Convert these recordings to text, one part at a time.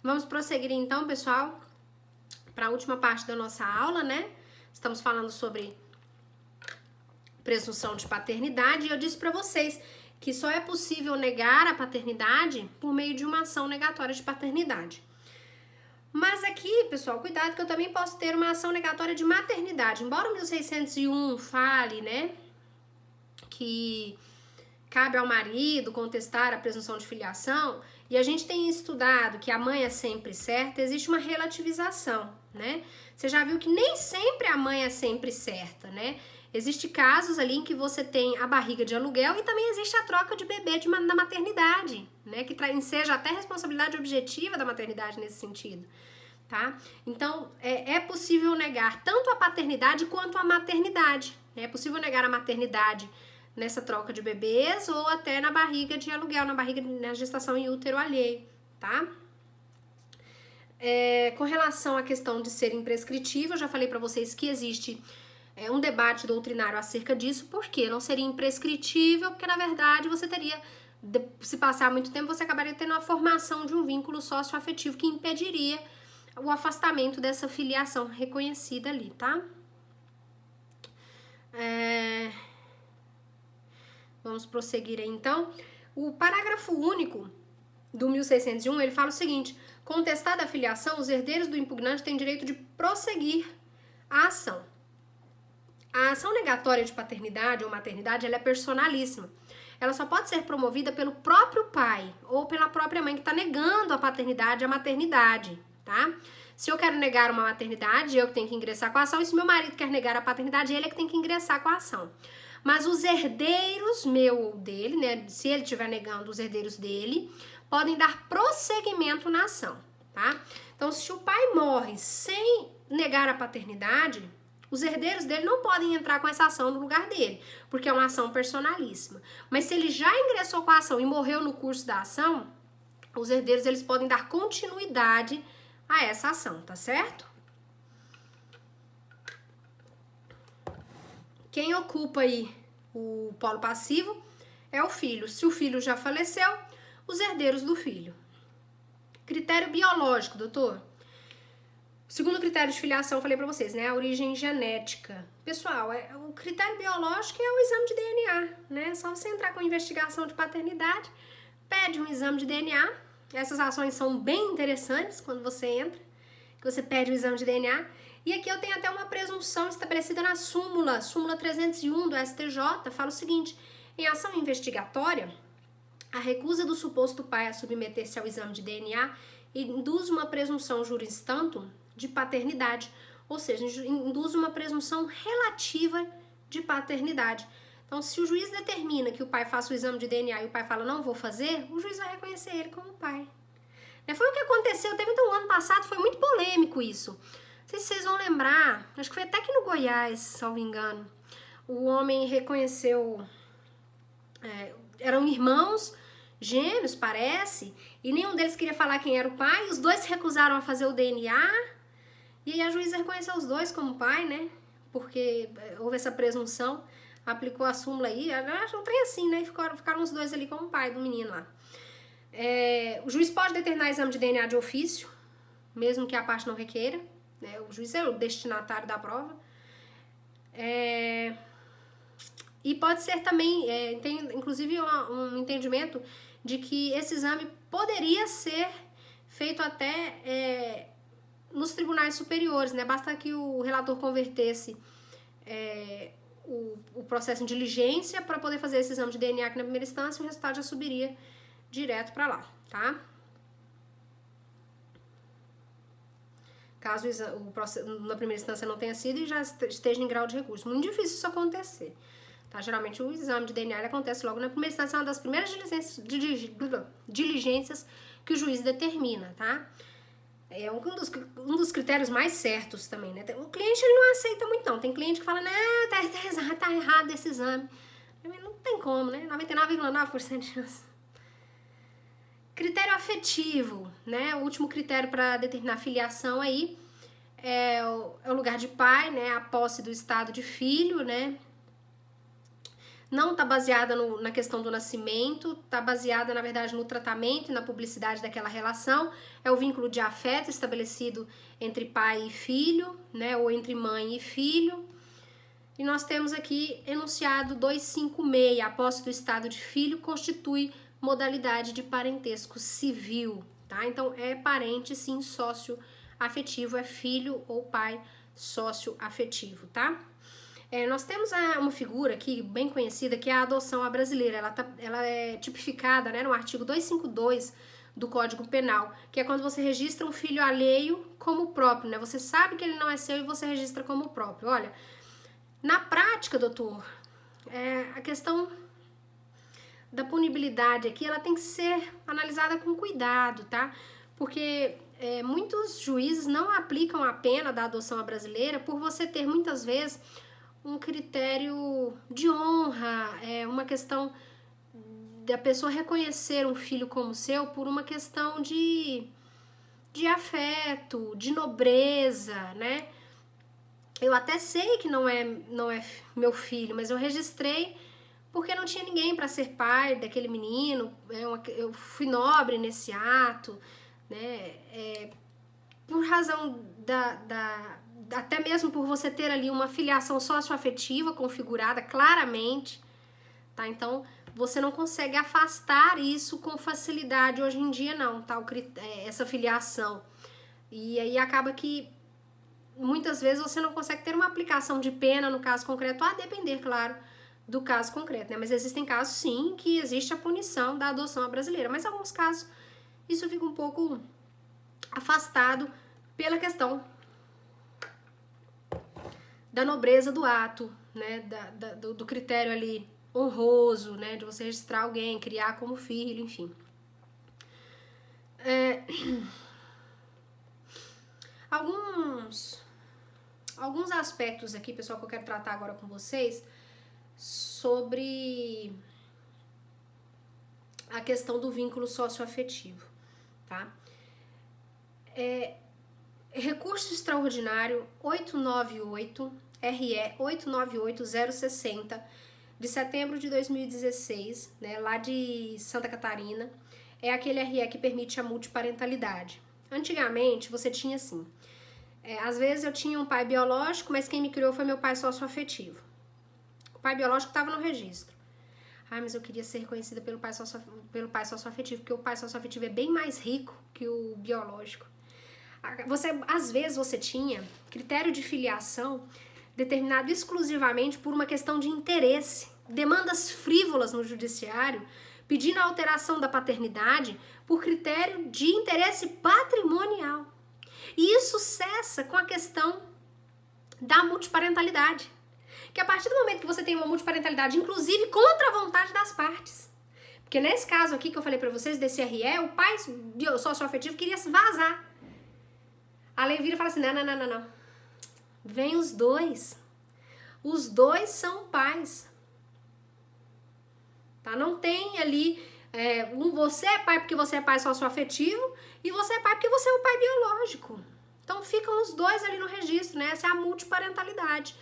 Vamos prosseguir então, pessoal, para a última parte da nossa aula, né? Estamos falando sobre presunção de paternidade e eu disse para vocês que só é possível negar a paternidade por meio de uma ação negatória de paternidade. Mas aqui, pessoal, cuidado que eu também posso ter uma ação negatória de maternidade. Embora o 1601 fale, né, que cabe ao marido contestar a presunção de filiação, e a gente tem estudado que a mãe é sempre certa, existe uma relativização, né? Você já viu que nem sempre a mãe é sempre certa, né? Existem casos ali em que você tem a barriga de aluguel e também existe a troca de bebê da maternidade, né? Que seja até responsabilidade objetiva da maternidade nesse sentido, tá? Então, é possível negar tanto a paternidade quanto a maternidade, né? É possível negar a maternidade nessa troca de bebês ou até na barriga de aluguel, na gestação em útero alheio, tá? Com relação à questão de ser imprescritível, eu já falei para vocês que existe um debate doutrinário acerca disso, porque não seria imprescritível, porque na verdade você teria, se passar muito tempo, você acabaria tendo a formação de um vínculo socioafetivo que impediria o afastamento dessa filiação reconhecida ali, tá? Vamos prosseguir aí, então. O parágrafo único do 1601, ele fala o seguinte: contestada a filiação, os herdeiros do impugnante têm direito de prosseguir a ação. A ação negatória de paternidade ou maternidade, ela é personalíssima. Ela só pode ser promovida pelo próprio pai ou pela própria mãe que está negando a paternidade e a maternidade, tá? Se eu quero negar uma maternidade, eu que tenho que ingressar com a ação, e se meu marido quer negar a paternidade, ele é que tem que ingressar com a ação. Mas os herdeiros meu ou dele, né, se ele estiver negando, os herdeiros dele, podem dar prosseguimento na ação, tá? Então, se o pai morre sem negar a paternidade, os herdeiros dele não podem entrar com essa ação no lugar dele, porque é uma ação personalíssima. Mas se ele já ingressou com a ação e morreu no curso da ação, os herdeiros eles podem dar continuidade a essa ação, tá certo? Quem ocupa aí o polo passivo é o filho. Se o filho já faleceu, os herdeiros do filho. Critério biológico, doutor. Segundo critério de filiação, eu falei pra vocês, né? A origem genética. Pessoal, o critério biológico é o exame de DNA, né? Só você entrar com investigação de paternidade, pede um exame de DNA. Essas ações são bem interessantes quando você entra, que você pede o exame de DNA. E aqui eu tenho até uma presunção estabelecida na súmula 301 do STJ, fala o seguinte: em ação investigatória, a recusa do suposto pai a submeter-se ao exame de DNA induz uma presunção juris tanto de paternidade, ou seja, induz uma presunção relativa de paternidade. Então, se o juiz determina que o pai faça o exame de DNA e o pai fala não vou fazer, o juiz vai reconhecer ele como pai. Foi o que aconteceu, teve então, ano passado, foi muito polêmico isso. Não sei se vocês vão lembrar, acho que foi até aqui no Goiás, se não me engano, o homem reconheceu, eram irmãos gêmeos, parece, e nenhum deles queria falar quem era o pai, os dois se recusaram a fazer o DNA, e aí a juíza reconheceu os dois como pai, né, porque houve essa presunção, aplicou a súmula aí, acho um trem assim, né, ficaram os dois ali como pai do menino lá. O juiz pode determinar exame de DNA de ofício, mesmo que a parte não requeira, né, o juiz é o destinatário da prova, e pode ser também, tem inclusive um entendimento de que esse exame poderia ser feito até nos tribunais superiores, né? Basta que o relator convertesse o processo em diligência para poder fazer esse exame de DNA aqui na primeira instância, o resultado já subiria direto para lá, tá? Caso o processo na primeira instância não tenha sido e já esteja em grau de recurso. Muito difícil isso acontecer. Tá? Geralmente o exame de DNA ele acontece logo na primeira instância, é uma das primeiras diligências que o juiz determina, tá? É um dos critérios mais certos também, né? O cliente ele não aceita muito não, tem cliente que fala, não, tá errado esse exame. Não tem como, né? 99,9% de chance. Critério afetivo, né? O último critério para determinar filiação aí é o lugar de pai, né? A posse do estado de filho, né? não tá baseada na questão do nascimento, tá baseada, na verdade, no tratamento e na publicidade daquela relação. É o vínculo de afeto estabelecido entre pai e filho, né, ou entre mãe e filho. E nós temos aqui enunciado 256, a posse do estado de filho constitui modalidade de parentesco civil, tá? Então, é parente, sim, sócio-afetivo, é filho ou pai sócio-afetivo, tá? Nós temos uma figura aqui bem conhecida, que é a adoção à brasileira. Ela é tipificada, né, no artigo 252 do Código Penal, que é quando você registra um filho alheio como próprio, né? Você sabe que ele não é seu e você registra como próprio. Olha, na prática, doutor, a questão da punibilidade aqui, ela tem que ser analisada com cuidado, tá? Porque muitos juízes não aplicam a pena da adoção à brasileira por você ter, muitas vezes, um critério de honra, uma questão da pessoa reconhecer um filho como seu por uma questão de afeto, de nobreza, né? Eu até sei que não é meu filho, mas eu registrei porque não tinha ninguém para ser pai daquele menino, eu fui nobre nesse ato, né? Por razão até mesmo por você ter ali uma filiação socioafetiva configurada claramente, tá? Então, você não consegue afastar isso com facilidade hoje em dia, não, tá? Essa filiação. E aí acaba que muitas vezes você não consegue ter uma aplicação de pena no caso concreto, a depender, claro, do caso concreto, né? Mas existem casos, sim, que existe a punição da adoção à brasileira, mas em alguns casos isso fica um pouco afastado pela questão da nobreza do ato, né? Do critério ali honroso, né? De você registrar alguém, criar como filho, enfim. Alguns aspectos aqui, pessoal, que eu quero tratar agora com vocês sobre a questão do vínculo socioafetivo, tá? Recurso extraordinário 898, RE 898-060, de setembro de 2016, né, lá de Santa Catarina, é aquele RE que permite a multiparentalidade. Antigamente, você tinha assim, às vezes eu tinha um pai biológico, mas quem me criou foi meu pai socioafetivo. O pai biológico estava no registro. Mas eu queria ser reconhecida pelo pai socioafetivo, porque o pai socioafetivo é bem mais rico que o biológico. Às vezes você tinha critério de filiação determinado exclusivamente por uma questão de interesse, demandas frívolas no judiciário, pedindo a alteração da paternidade por critério de interesse patrimonial. E isso cessa com a questão da multiparentalidade. Que a partir do momento que você tem uma multiparentalidade, inclusive contra a vontade das partes, porque nesse caso aqui que eu falei pra vocês, desse RE, o pai socioafetivo queria se vazar. A lei vira e fala assim, não. Vem os dois. Os dois são pais. Tá? Não tem ali, você é pai porque você é pai socioafetivo e você é pai porque você é o pai biológico. Então ficam os dois ali no registro, né? Essa é a multiparentalidade.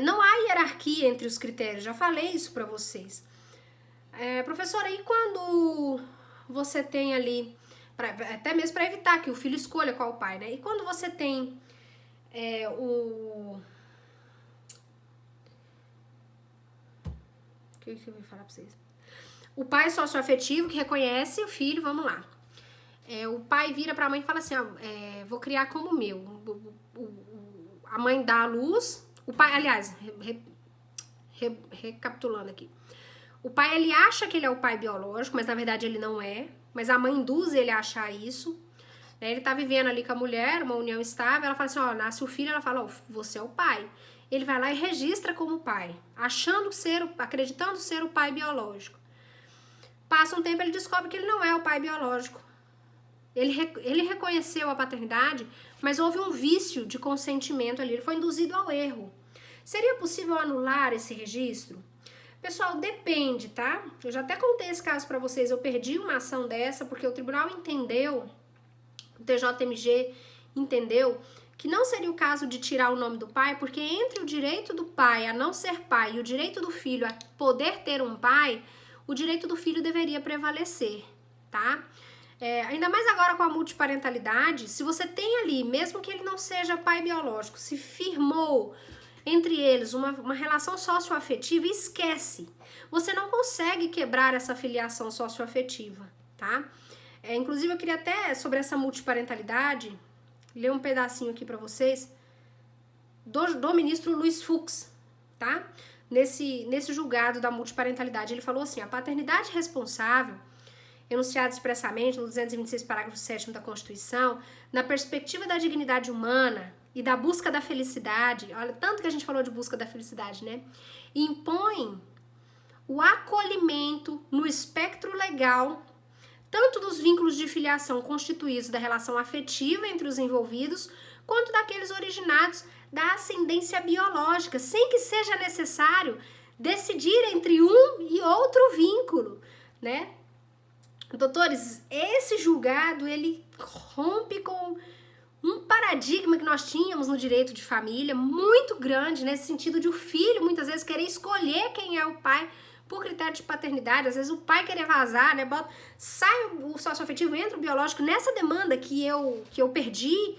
Não há hierarquia entre os critérios, já falei isso pra vocês. Professora, e quando você tem ali, até mesmo para evitar que o filho escolha qual pai, né? E quando você tem o que eu vou falar pra vocês? O pai socioafetivo que reconhece o filho, vamos lá. O pai vira pra mãe e fala assim, vou criar como meu. A mãe dá a luz, o pai, aliás, recapitulando aqui. O pai, ele acha que ele é o pai biológico, mas na verdade ele não é. Mas a mãe induz ele a achar isso. Ele tá vivendo ali com a mulher, uma união estável. Ela fala assim, nasce o filho, ela fala, você é o pai. Ele vai lá e registra como pai, acreditando ser o pai biológico. Passa um tempo, ele descobre que ele não é o pai biológico. Ele reconheceu a paternidade, mas houve um vício de consentimento ali, ele foi induzido ao erro. Seria possível anular esse registro? Pessoal, depende, tá? Eu já até contei esse caso pra vocês, eu perdi uma ação dessa porque o tribunal entendeu, o TJMG entendeu que não seria o caso de tirar o nome do pai, porque entre o direito do pai a não ser pai e o direito do filho a poder ter um pai, o direito do filho deveria prevalecer, tá? Ainda mais agora com a multiparentalidade, se você tem ali, mesmo que ele não seja pai biológico, se firmou entre eles uma relação socioafetiva, esquece. Você não consegue quebrar essa filiação socioafetiva, tá? Inclusive, eu queria até, sobre essa multiparentalidade, ler um pedacinho aqui para vocês do ministro Luiz Fux, tá? Nesse julgado da multiparentalidade, ele falou assim: a paternidade responsável, enunciado expressamente no 226, parágrafo 7º da Constituição, na perspectiva da dignidade humana e da busca da felicidade, olha, tanto que a gente falou de busca da felicidade, né? Impõe o acolhimento no espectro legal tanto dos vínculos de filiação constituídos da relação afetiva entre os envolvidos, quanto daqueles originados da ascendência biológica, sem que seja necessário decidir entre um e outro vínculo, né? Doutores, esse julgado, ele rompe com um paradigma que nós tínhamos no direito de família, muito grande, nesse sentido de o filho, muitas vezes, querer escolher quem é o pai, por critério de paternidade. Às vezes o pai querer vazar, né? Sai o socioafetivo, entra o biológico. Nessa demanda que eu perdi,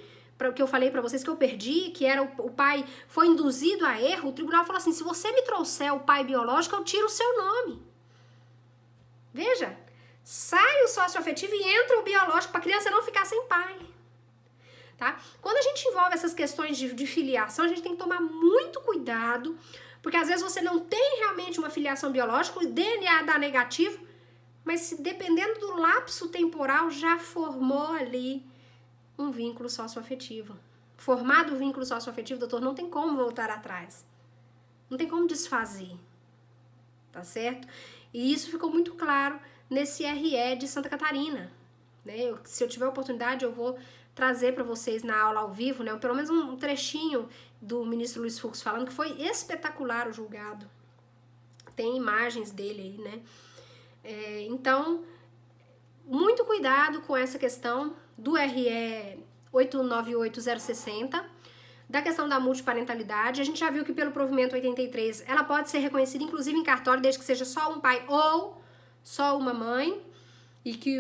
que eu falei pra vocês que eu perdi, que era o pai foi induzido a erro, o tribunal falou assim: se você me trouxer o pai biológico, eu tiro o seu nome. Veja, sai o socioafetivo e entra o biológico pra criança não ficar sem pai. Tá? Quando a gente envolve essas questões de filiação, a gente tem que tomar muito cuidado, porque às vezes você não tem realmente uma filiação biológica, o DNA dá negativo, mas se dependendo do lapso temporal, já formou ali um vínculo socioafetivo. Formado o vínculo socioafetivo, doutor, não tem como voltar atrás. Não tem como desfazer. Tá certo? E isso ficou muito claro nesse RE de Santa Catarina. Né? Se eu tiver oportunidade, eu vou trazer para vocês na aula ao vivo, né? Pelo menos um trechinho do ministro Luiz Fux falando que foi espetacular o julgado. Tem imagens dele aí, né? Então, muito cuidado com essa questão do RE 898060, da questão da multiparentalidade. A gente já viu que pelo provimento 83, ela pode ser reconhecida inclusive em cartório, desde que seja só um pai ou só uma mãe, e que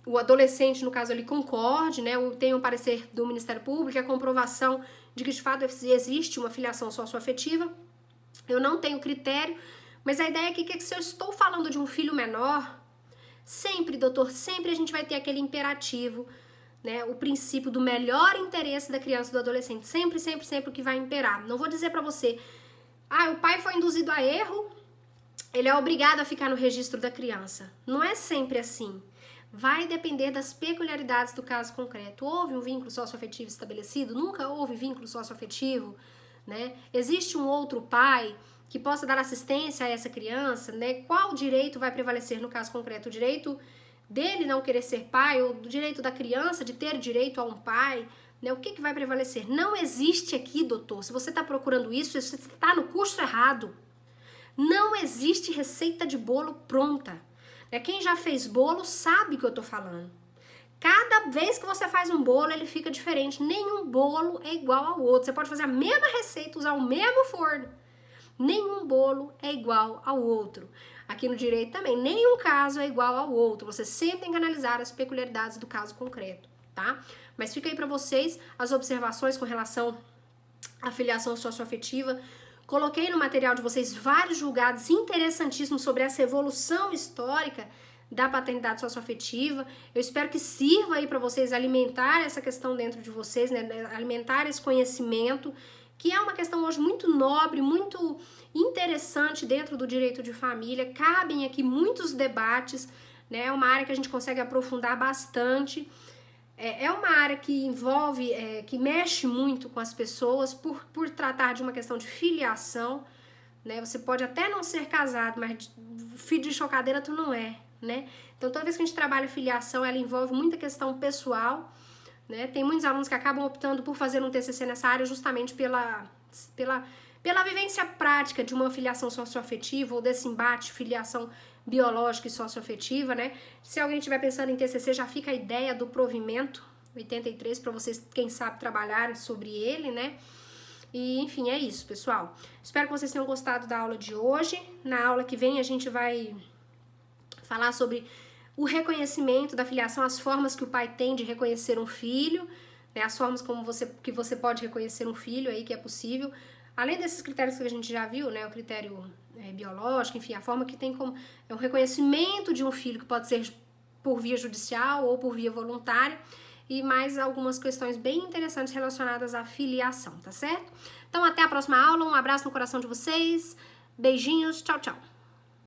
o adolescente, no caso ali, concorde, né? Tem um parecer do Ministério Público, a comprovação de que de fato existe uma filiação socioafetiva. Eu não tenho critério, mas a ideia aqui é que se eu estou falando de um filho menor, sempre, doutor, sempre a gente vai ter aquele imperativo, né? O princípio do melhor interesse da criança e do adolescente. Sempre, sempre, sempre o que vai imperar. Não vou dizer pra você, o pai foi induzido a erro, ele é obrigado a ficar no registro da criança. Não é sempre assim. Vai depender das peculiaridades do caso concreto. Houve um vínculo socioafetivo estabelecido? Nunca houve vínculo socioafetivo, né? Existe um outro pai que possa dar assistência a essa criança, né? Qual direito vai prevalecer no caso concreto? O direito dele não querer ser pai ou do direito da criança de ter direito a um pai, né? O que vai prevalecer? Não existe aqui, doutor. Se você está procurando isso, você está no curso errado. Não existe receita de bolo pronta. Quem já fez bolo sabe o que eu tô falando. Cada vez que você faz um bolo, ele fica diferente. Nenhum bolo é igual ao outro. Você pode fazer a mesma receita, usar o mesmo forno. Nenhum bolo é igual ao outro. Aqui no direito também, nenhum caso é igual ao outro. Você sempre tem que analisar as peculiaridades do caso concreto, tá? Mas fica aí para vocês as observações com relação à filiação socioafetiva. Coloquei no material de vocês vários julgados interessantíssimos sobre essa evolução histórica da paternidade socioafetiva. Eu espero que sirva aí para vocês alimentar essa questão dentro de vocês, né? Alimentar esse conhecimento, que é uma questão hoje muito nobre, muito interessante dentro do direito de família. Cabem aqui muitos debates, né? É uma área que a gente consegue aprofundar bastante. É uma área que envolve, que mexe muito com as pessoas por tratar de uma questão de filiação, né? Você pode até não ser casado, mas filho de chocadeira tu não é, né? Então, toda vez que a gente trabalha filiação, ela envolve muita questão pessoal, né? Tem muitos alunos que acabam optando por fazer um TCC nessa área justamente pela vivência prática de uma filiação socioafetiva ou desse embate filiação biológica e socioafetiva, né? Se alguém estiver pensando em TCC, já fica a ideia do provimento, 83, para vocês, quem sabe, trabalharem sobre ele, né? E, enfim, é isso, pessoal. Espero que vocês tenham gostado da aula de hoje. Na aula que vem a gente vai falar sobre o reconhecimento da filiação, as formas que o pai tem de reconhecer um filho, né, as formas como que você pode reconhecer um filho aí, que é possível. Além desses critérios que a gente já viu, né, o critério biológico, enfim, a forma que tem como o reconhecimento de um filho, que pode ser por via judicial ou por via voluntária, e mais algumas questões bem interessantes relacionadas à filiação, tá certo? Então, até a próxima aula, um abraço no coração de vocês, beijinhos, tchau, tchau!